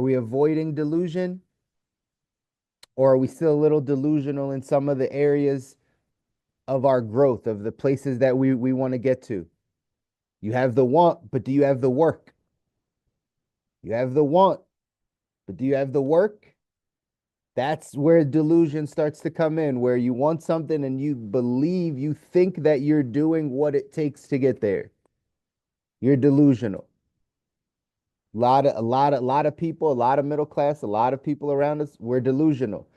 we avoiding delusion, or are we still a little delusional in some of the areas of our growth, of the places that we want to get to? You have the want, but do you have the work? You have the want, but do you have the work? That's where delusion starts to come in, where you want something and you think that you're doing what it takes to get there. You're delusional. A lot of people, a lot of middle class, a lot of people around us, we're delusional.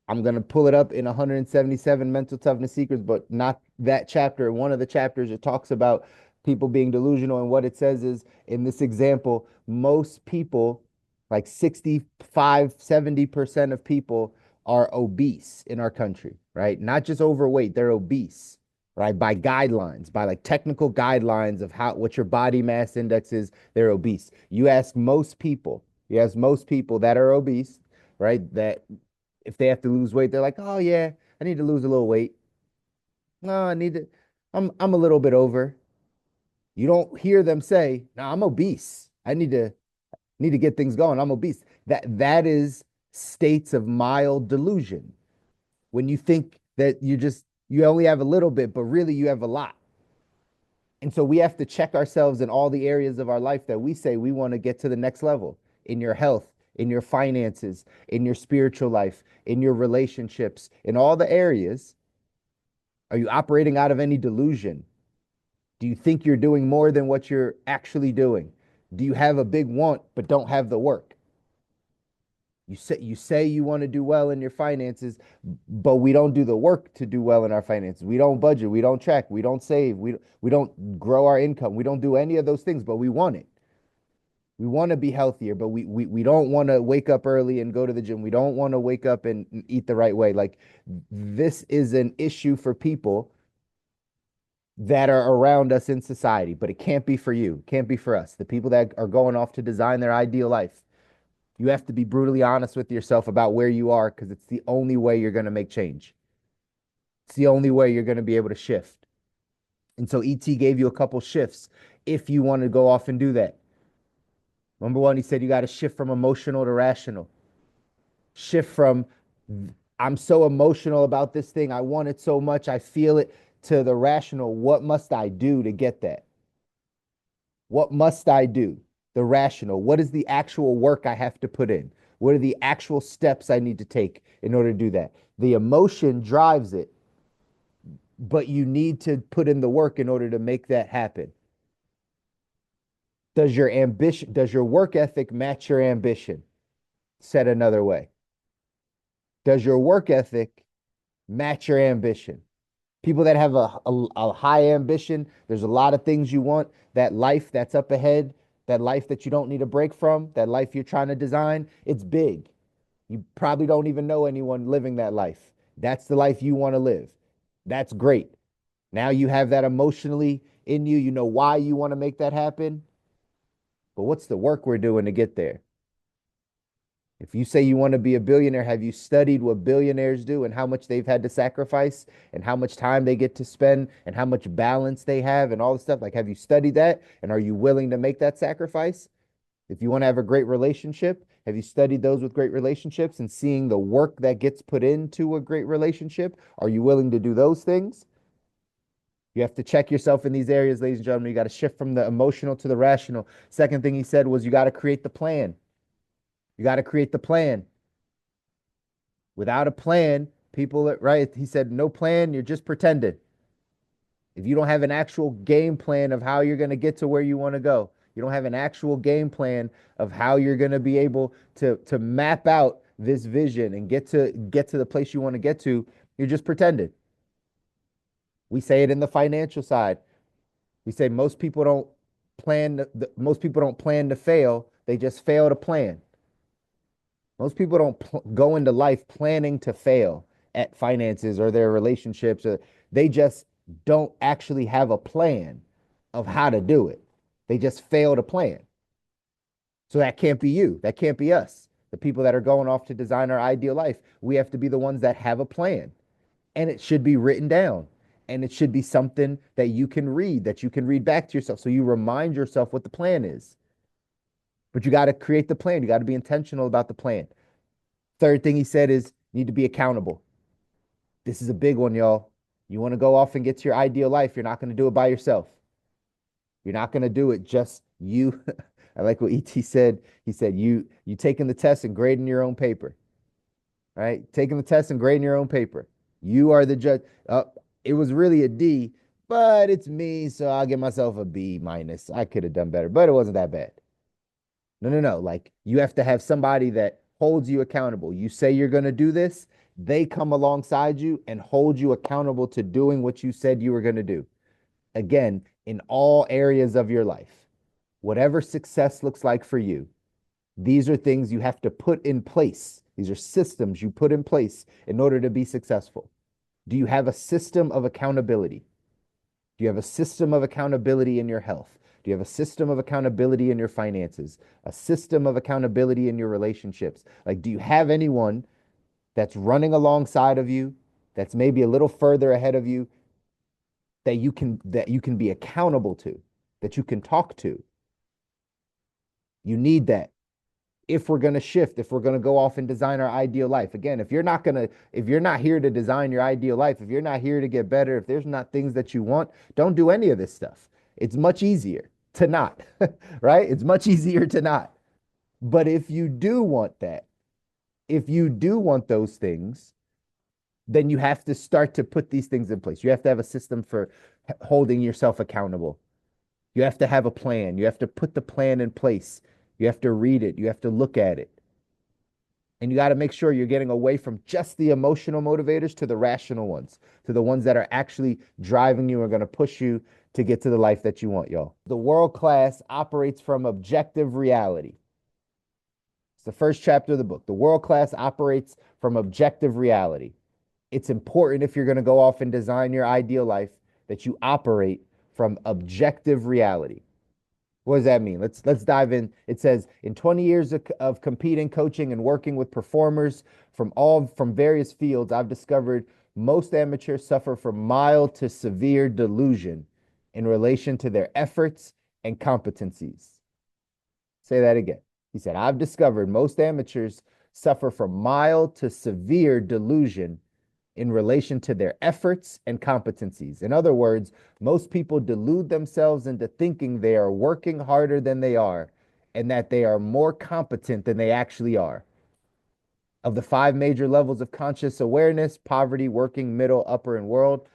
I'm gonna pull it up in 177 mental toughness secrets, but not that chapter. One of the chapters it talks about people being delusional, and what it says is in this example, most people, like 65, 70% of people are obese in our country, right? Not just overweight, they're obese, right? By guidelines, by like technical guidelines of how what your body mass index is, they're obese. You ask most people that are obese, right? That if they have to lose weight, they're like, "Oh yeah, I need to lose a little weight. No, I need to. I'm a little bit over." You don't hear them say, "No, I'm obese. I need to get things going. I'm obese." That is states of mild delusion. When you think that you only have a little bit, but really you have a lot. And so we have to check ourselves in all the areas of our life that we say we want to get to the next level, in your health, in your finances, in your spiritual life, in your relationships, in all the areas. Are you operating out of any delusion? Do you think you're doing more than what you're actually doing? Do you have a big want but don't have the work? You say you want to do well in your finances, but we don't do the work to do well in our finances. We don't budget, we don't track, we don't save, we don't grow our income. We don't do any of those things, but we want it. We want to be healthier, but we don't want to wake up early and go to the gym. We don't want to wake up and eat the right way. Like, this is an issue for people that are around us in society, but it can't be for you. It can't be for us. The people that are going off to design their ideal life. You have to be brutally honest with yourself about where you are, because it's the only way you're going to make change. It's the only way you're going to be able to shift. And so ET gave you a couple shifts if you want to go off and do that. Number one, he said you got to shift from emotional to rational. Shift from I'm so emotional about this thing, I want it so much, I feel it, to the rational. What must I do to get that? What must I do? The rational. What is the actual work I have to put in? What are the actual steps I need to take in order to do that? The emotion drives it, but you need to put in the work in order to make that happen. Does your work ethic match your ambition? Said another way. Does your work ethic match your ambition? People that have a high ambition, there's a lot of things you want, that life that's up ahead, that life that you don't need a break from, that life you're trying to design, it's big. You probably don't even know anyone living that life. That's the life you want to live. That's great. Now you have that emotionally in you. You know why you want to make that happen. But what's the work we're doing to get there? If you say you want to be a billionaire, have you studied what billionaires do and how much they've had to sacrifice and how much time they get to spend and how much balance they have and all the stuff? Like, have you studied that? And are you willing to make that sacrifice? If you want to have a great relationship, have you studied those with great relationships and seeing the work that gets put into a great relationship? Are you willing to do those things? You have to check yourself in these areas, ladies and gentlemen. You got to shift from the emotional to the rational. Second thing he said was you got to create the plan. You got to create the plan. Without a plan, people, right? He said, no plan, you're just pretending. If you don't have an actual game plan of how you're going to get to where you want to go, you don't have an actual game plan of how you're going to be able to map out this vision and get to the place you want to get to, you're just pretending. We say it in the financial side. We say most people don't plan to fail, they just fail to plan. Most people don't go into life planning to fail at finances or their relationships. Or they just don't actually have a plan of how to do it. They just fail to plan. So that can't be you. That can't be us. The people that are going off to design our ideal life, we have to be the ones that have a plan. And it should be written down. And it should be something that you can read back to yourself. So you remind yourself what the plan is. But you got to create the plan. You got to be intentional about the plan. Third thing he said is you need to be accountable. This is a big one, y'all. You want to go off and get to your ideal life. You're not going to do it by yourself. You're not going to do it just you. I like what ET said. He said, you taking the test and grading your own paper, right? Taking the test and grading your own paper. You are the judge. It was really a D, but it's me, so I'll give myself a B minus. I could have done better, but it wasn't that bad. No, no, no. Like you have to have somebody that holds you accountable. You say you're going to do this, they come alongside you and hold you accountable to doing what you said you were going to do. Again, in all areas of your life, whatever success looks like for you, these are things you have to put in place. These are systems you put in place in order to be successful. Do you have a system of accountability? Do you have a system of accountability in your health? Do you have a system of accountability in your finances? A system of accountability in your relationships? Like, do you have anyone that's running alongside of you, that's maybe a little further ahead of you, that you can be accountable to, that you can talk to? You need that if we're going to shift, if we're going to go off and design our ideal life. Again, if you're not here to design your ideal life, if you're not here to get better, if there's not things that you want, don't do any of this stuff. It's much easier to not, right? It's much easier to not. But if you do want that, if you do want those things, then you have to start to put these things in place. You have to have a system for holding yourself accountable. You have to have a plan. You have to put the plan in place. You have to read it. You have to look at it. And you got to make sure you're getting away from just the emotional motivators to the rational ones, to the ones that are actually driving you and going to push you to get to the life that you want, y'all. The world class operates from objective reality. It's the first chapter of the book. The world class operates from objective reality. It's important if you're going to go off and design your ideal life that you operate from objective reality. What does that mean? Let's dive in. It says in 20 years of competing, coaching, and working with performers from various fields, I've discovered most amateurs suffer from mild to severe delusion in relation to their efforts and competencies. Say that again. He said, I've discovered most amateurs suffer from mild to severe delusion in relation to their efforts and competencies. In other words, most people delude themselves into thinking they are working harder than they are and that they are more competent than they actually are. Of the 5 major levels of conscious awareness: poverty, working, middle, upper, and world,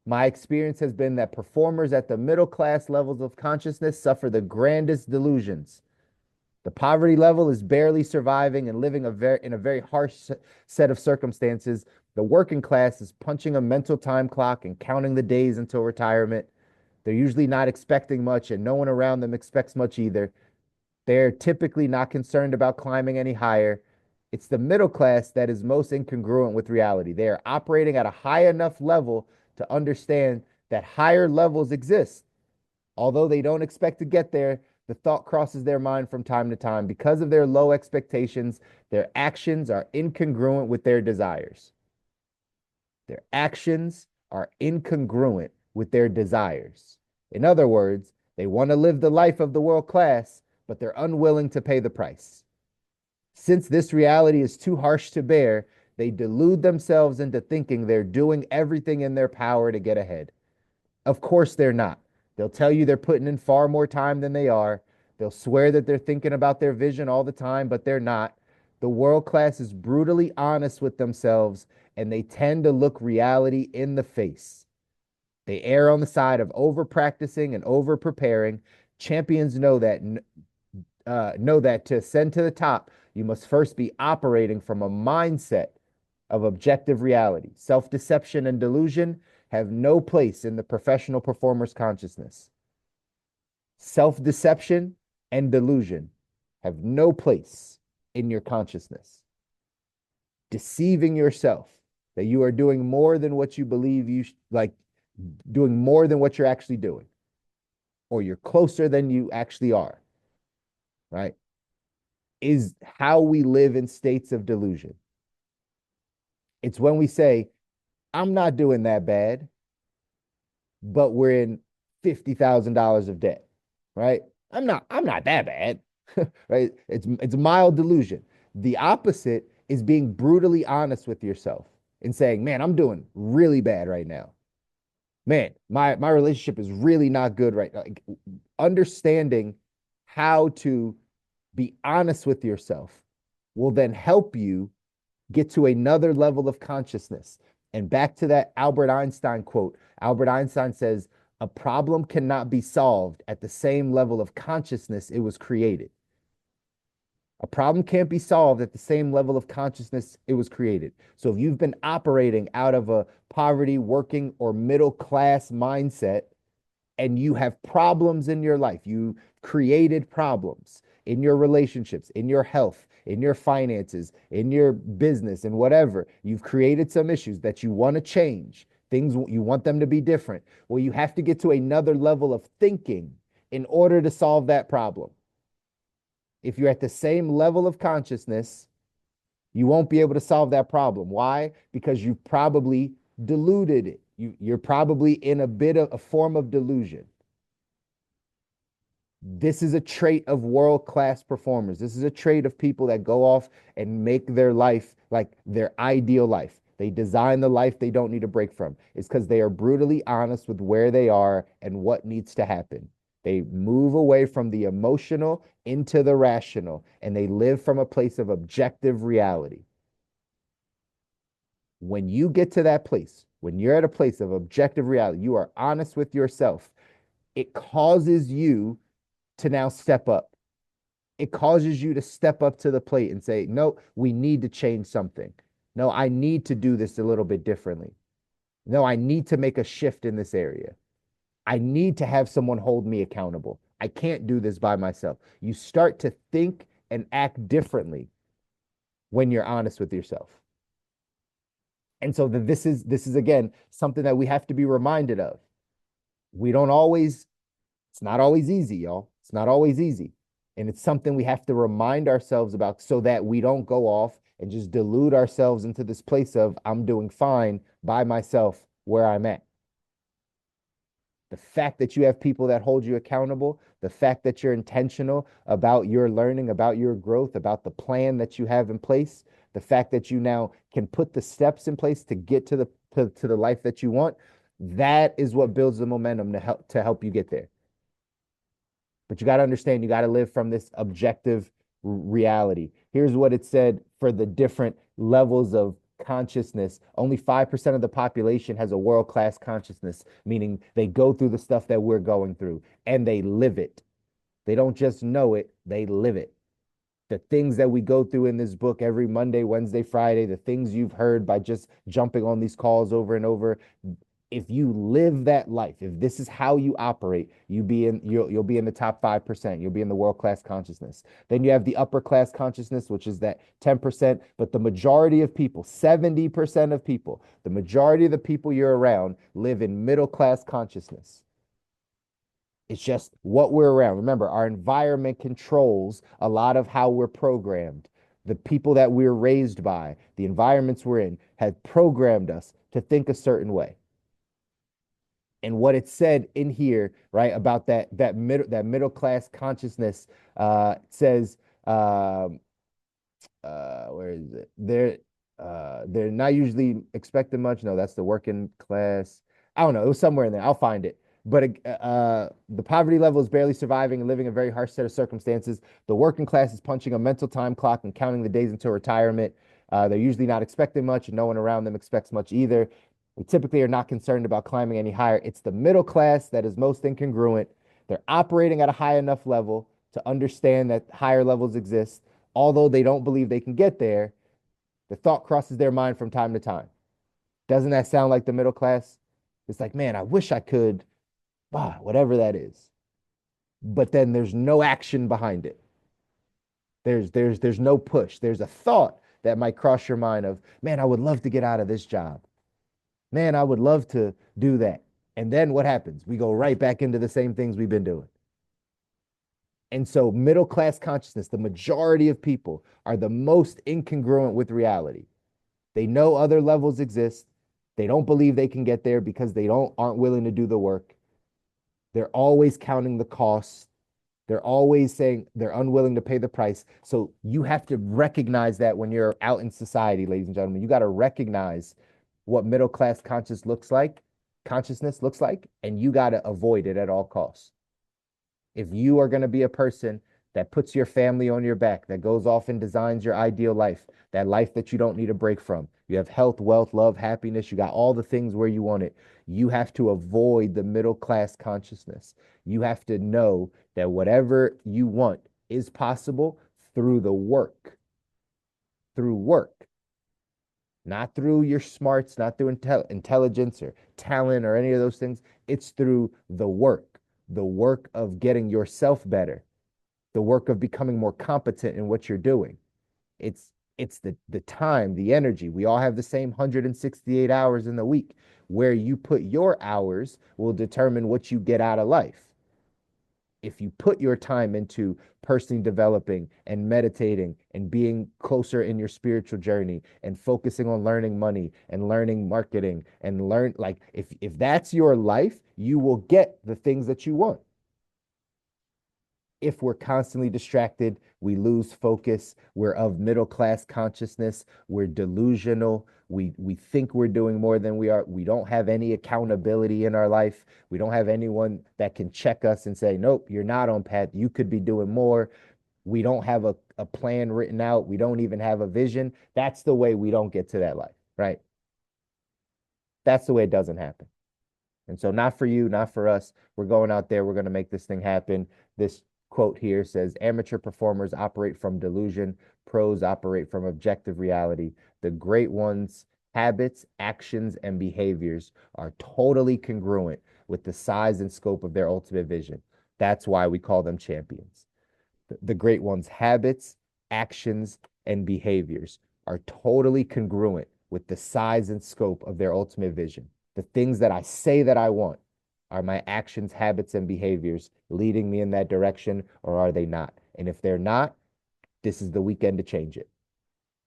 my experience has been that performers at the middle class levels of consciousness suffer the grandest delusions. The poverty level is barely surviving and living in a very harsh set of circumstances. The working class is punching a mental time clock and counting the days until retirement. They're usually not expecting much, and no one around them expects much either. They're typically not concerned about climbing any higher. It's the middle class that is most incongruent with reality. They are operating at a high enough level to understand that higher levels exist. Although they don't expect to get there, the thought crosses their mind from time to time. Because of their low expectations, their actions are incongruent with their desires. Their actions are incongruent with their desires. In other words, they want to live the life of the world class, but they're unwilling to pay the price. Since this reality is too harsh to bear, they delude themselves into thinking they're doing everything in their power to get ahead. Of course, they're not. They'll tell you they're putting in far more time than they are. They'll swear that they're thinking about their vision all the time, but they're not. The world class is brutally honest with themselves, and they tend to look reality in the face. They err on the side of over practicing and over preparing. Champions know that to ascend to the top, you must first be operating from a mindset of objective reality. Self-deception and delusion have no place in the professional performer's consciousness. Self-deception and delusion have no place in your consciousness. Deceiving yourself that you are doing more than what you believe doing more than what you're actually doing, or you're closer than you actually are, right? Is how we live in states of delusion. It's when we say, I'm not doing that bad, but we're in $50,000 of debt, right? I'm not that bad. right? It's mild delusion. The opposite is being brutally honest with yourself and saying, "Man, I'm doing really bad right now. Man, my relationship is really not good right now." Like, understanding how to be honest with yourself will then help you get to another level of consciousness. And back to that Albert Einstein quote. Albert Einstein says, "A problem cannot be solved at the same level of consciousness it was created." A problem can't be solved at the same level of consciousness it was created. So if you've been operating out of a poverty, working, or middle class mindset, and you have problems in your life, you created problems in your relationships, in your health, in your finances, in your business, and whatever, you've created some issues that you want to change, things you want them to be different. Well, you have to get to another level of thinking in order to solve that problem. If you're at the same level of consciousness, you won't be able to solve that problem. Why? Because you probably deluded it. You're probably in a bit of a form of delusion. This is a trait of world class performers. This is a trait of people that go off and make their life like their ideal life. They design the life they don't need a break from. It's because they are brutally honest with where they are and what needs to happen. They move away from the emotional into the rational, and they live from a place of objective reality. When you get to that place, when you're at a place of objective reality, you are honest with yourself, it causes you to now step up. It causes you to step up to the plate and say, no, we need to change something. No, I need to do this a little bit differently. No, I need to make a shift in this area. I need to have someone hold me accountable. I can't do this by myself. You start to think and act differently when you're honest with yourself. And so this is again something that we have to be reminded of. We don't always, it's not always easy, y'all. It's not always easy. And it's something we have to remind ourselves about so that we don't go off and just delude ourselves into this place of I'm doing fine by myself where I'm at. The fact that you have people that hold you accountable, the fact that you're intentional about your learning, about your growth, about the plan that you have in place, the fact that you now can put the steps in place to get to the life that you want, that is what builds the momentum to help you get there. But you got to understand, you got to live from this objective reality. Here's what it said for the different levels of consciousness. Only 5% of the population has a world-class consciousness, meaning they go through the stuff that we're going through and they live it. They don't just know it, they live it. The things that we go through in this book every Monday, Wednesday, Friday, the things you've heard by just jumping on these calls over and over, if you live that life, if this is how you operate, you'll be in the top 5%. You'll be in the world-class consciousness. Then you have the upper class consciousness, which is that 10%, but the majority of people, 70% of people, the majority of the people you're around live in middle class consciousness. It's just what we're around. Remember, our environment controls a lot of how we're programmed. The people that we're raised by, the environments we're in, have programmed us to think a certain way. And what it said in here, right, about that middle class consciousness, says, where is it? They're not usually expecting much. No, that's the working class. I don't know. It was somewhere in there. I'll find it. But the poverty level is barely surviving and living a very harsh set of circumstances. The working class is punching a mental time clock and counting the days until retirement. They're usually not expecting much, and no one around them expects much either. We typically are not concerned about climbing any higher. It's the middle class that is most incongruent. They're operating at a high enough level to understand that higher levels exist. Although they don't believe they can get there, the thought crosses their mind from time to time. Doesn't that sound like the middle class? It's like, man, I wish I could, whatever that is. But then there's no action behind it. There's no push. There's a thought that might cross your mind of, man, I would love to get out of this job. Man, I would love to do that. And then what happens? We go right back into the same things we've been doing. And so, middle class consciousness, the majority of people are the most incongruent with reality. They know other levels exist. They don't believe they can get there because they aren't willing to do the work. They're always counting the costs. They're always saying they're unwilling to pay the price. So you have to recognize that when you're out in society, ladies and gentlemen, you got to recognize what middle class consciousness looks like, and you got to avoid it at all costs. If you are going to be a person that puts your family on your back, that goes off and designs your ideal life, that life that you don't need a break from, you have health, wealth, love, happiness, you got all the things where you want it. You have to avoid the middle class consciousness. You have to know that whatever you want is possible through the work, through work, not through your smarts, not through intelligence or talent or any of those things. It's through the work of getting yourself better, the work of becoming more competent in what you're doing. It's the time, the energy. We all have the same 168 hours in the week. Where you put your hours will determine what you get out of life. If you put your time into personally developing and meditating and being closer in your spiritual journey and focusing on learning money and learning marketing and learn, like, if that's your life, you will get the things that you want. If we're constantly distracted, we lose focus. We're of middle class consciousness. We're delusional. We think we're doing more than we are. We don't have any accountability in our life. We don't have anyone that can check us and say, nope, you're not on path. You could be doing more. We don't have a plan written out. We don't even have a vision. That's the way we don't get to that life, right? That's the way it doesn't happen. And so, not for you, not for us. We're going out there. We're going to make this thing happen. This quote here says amateur performers operate from delusion, pros operate from objective reality. The great ones' habits, actions, and behaviors are totally congruent with the size and scope of their ultimate vision. That's why we call them champions. The great ones' habits, actions, and behaviors are totally congruent with the size and scope of their ultimate vision. The things that I say that I want, are my actions, habits, and behaviors leading me in that direction, or are they not? And if they're not, this is the weekend to change it.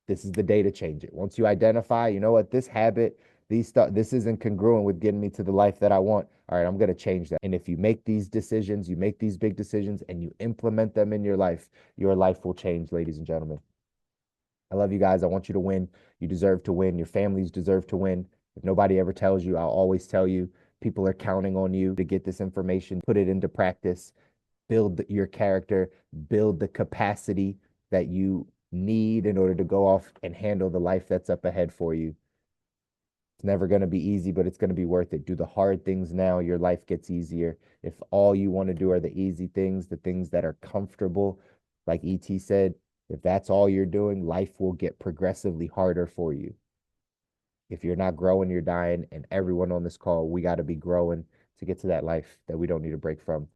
This is the day to change it. Once you identify, you know what, this habit, these stuff, this isn't congruent with getting me to the life that I want. All right, I'm going to change that. And if you make these decisions, you make these big decisions, and you implement them in your life will change, ladies and gentlemen. I love you guys. I want you to win. You deserve to win. Your families deserve to win. If nobody ever tells you, I'll always tell you. People are counting on you to get this information, put it into practice, build your character, build the capacity that you need in order to go off and handle the life that's up ahead for you. It's never going to be easy, but it's going to be worth it. Do the hard things now, your life gets easier. If all you want to do are the easy things, the things that are comfortable, like ET said, if that's all you're doing, life will get progressively harder for you. If you're not growing, you're dying. And everyone on this call, we got to be growing to get to that life that we don't need a break from.